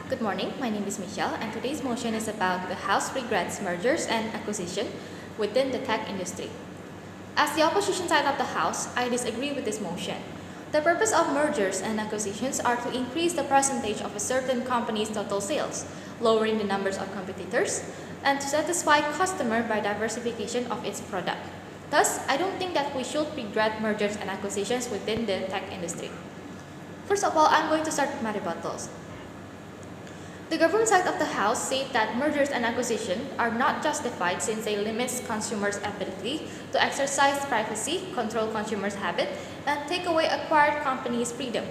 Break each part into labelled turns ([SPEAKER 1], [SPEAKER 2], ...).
[SPEAKER 1] Good morning, my name is Michelle, and today's motion is about the House regrets mergers and acquisition within the tech industry. As the opposition side of the House, I disagree with this motion. The purpose of mergers and acquisitions are to increase the percentage of a certain company's total sales, lowering the numbers of competitors, and to satisfy customer by diversification of its product. Thus, I don't think that we should regret mergers and acquisitions within the tech industry. First of all, I'm going to start with my rebuttals. The government side of the House said that mergers and acquisitions are not justified since they limit consumers' ability to exercise privacy, control consumers' habits, and take away acquired companies' freedom.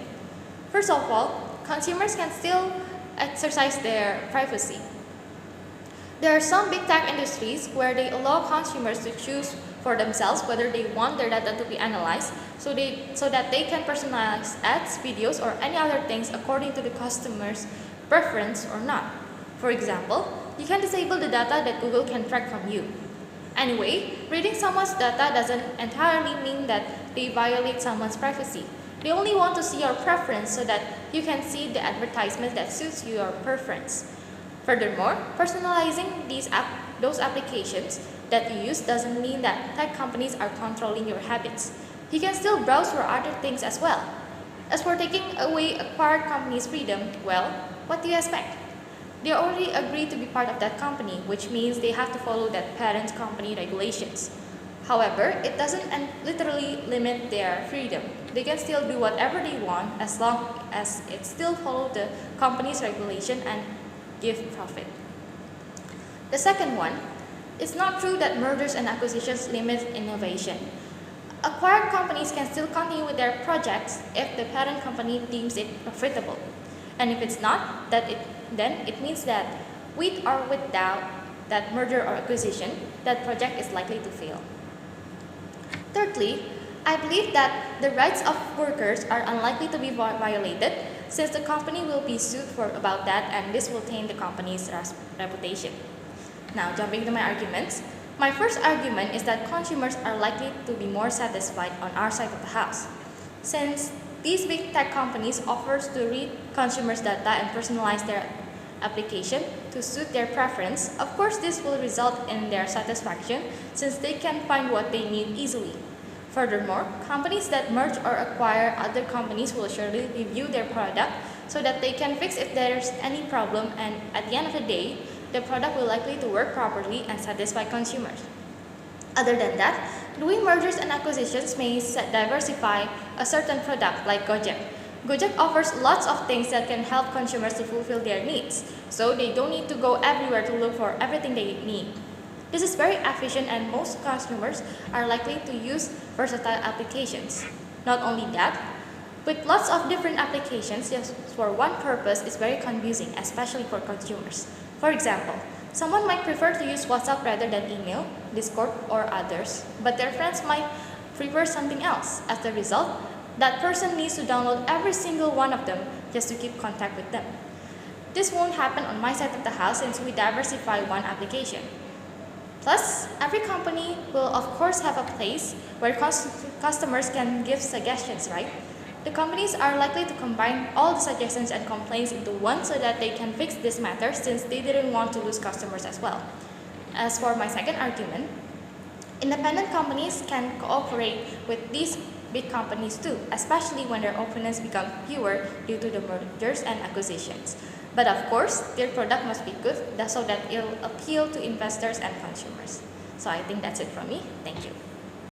[SPEAKER 1] First of all, consumers can still exercise their privacy. There are some big tech industries where they allow consumers to choose for themselves whether they want their data to be analyzed so that they can personalize ads, videos, or any other things according to the customer's preference or not. For example, you can disable the data that Google can track from you. Anyway, reading someone's data doesn't entirely mean that they violate someone's privacy. They only want to see your preference so that you can see the advertisement that suits your preference. Furthermore, personalizing those applications that you use doesn't mean that tech companies are controlling your habits. You can still browse for other things as well. As for taking away acquired companies' freedom, well, what do you expect? They already agreed to be part of that company, which means they have to follow that parent company regulations. However, it doesn't literally limit their freedom. They can still do whatever they want as long as it still follows the company's regulation and give profit. The second one, it's not true that mergers and acquisitions limit innovation. Acquired companies can still continue with their projects if the parent company deems it profitable. And if it's not, then it means that with or without that merger or acquisition, that project is likely to fail. Thirdly, I believe that the rights of workers are unlikely to be violated since the company will be sued for about that and this will taint the company's reputation. Now, jumping to my arguments. My first argument is that consumers are likely to be more satisfied on our side of the house. Since these big tech companies offers to read consumers' data and personalize their application to suit their preference, of course this will result in their satisfaction since they can find what they need easily. Furthermore, companies that merge or acquire other companies will surely review their product so that they can fix if there's any problem, and at the end of the day, the product will likely to work properly and satisfy consumers. Other than that, doing mergers and acquisitions may diversify a certain product like Gojek. Gojek offers lots of things that can help consumers to fulfill their needs, so they don't need to go everywhere to look for everything they need. This is very efficient and most consumers are likely to use versatile applications. Not only that, with lots of different applications just for one purpose is very confusing, especially for consumers. For example, someone might prefer to use WhatsApp rather than email, Discord, or others, but their friends might prefer something else. As a result, that person needs to download every single one of them just to keep contact with them. This won't happen on my side of the house since we diversify one application. Plus, every company will of course have a place where customers can give suggestions, right? The companies are likely to combine all the suggestions and complaints into one so that they can fix this matter since they didn't want to lose customers as well. As for my second argument, independent companies can cooperate with these big companies too, especially when their opponents become fewer due to the mergers and acquisitions. But of course, their product must be good so that it'll appeal to investors and consumers. So I think that's it from me. Thank you.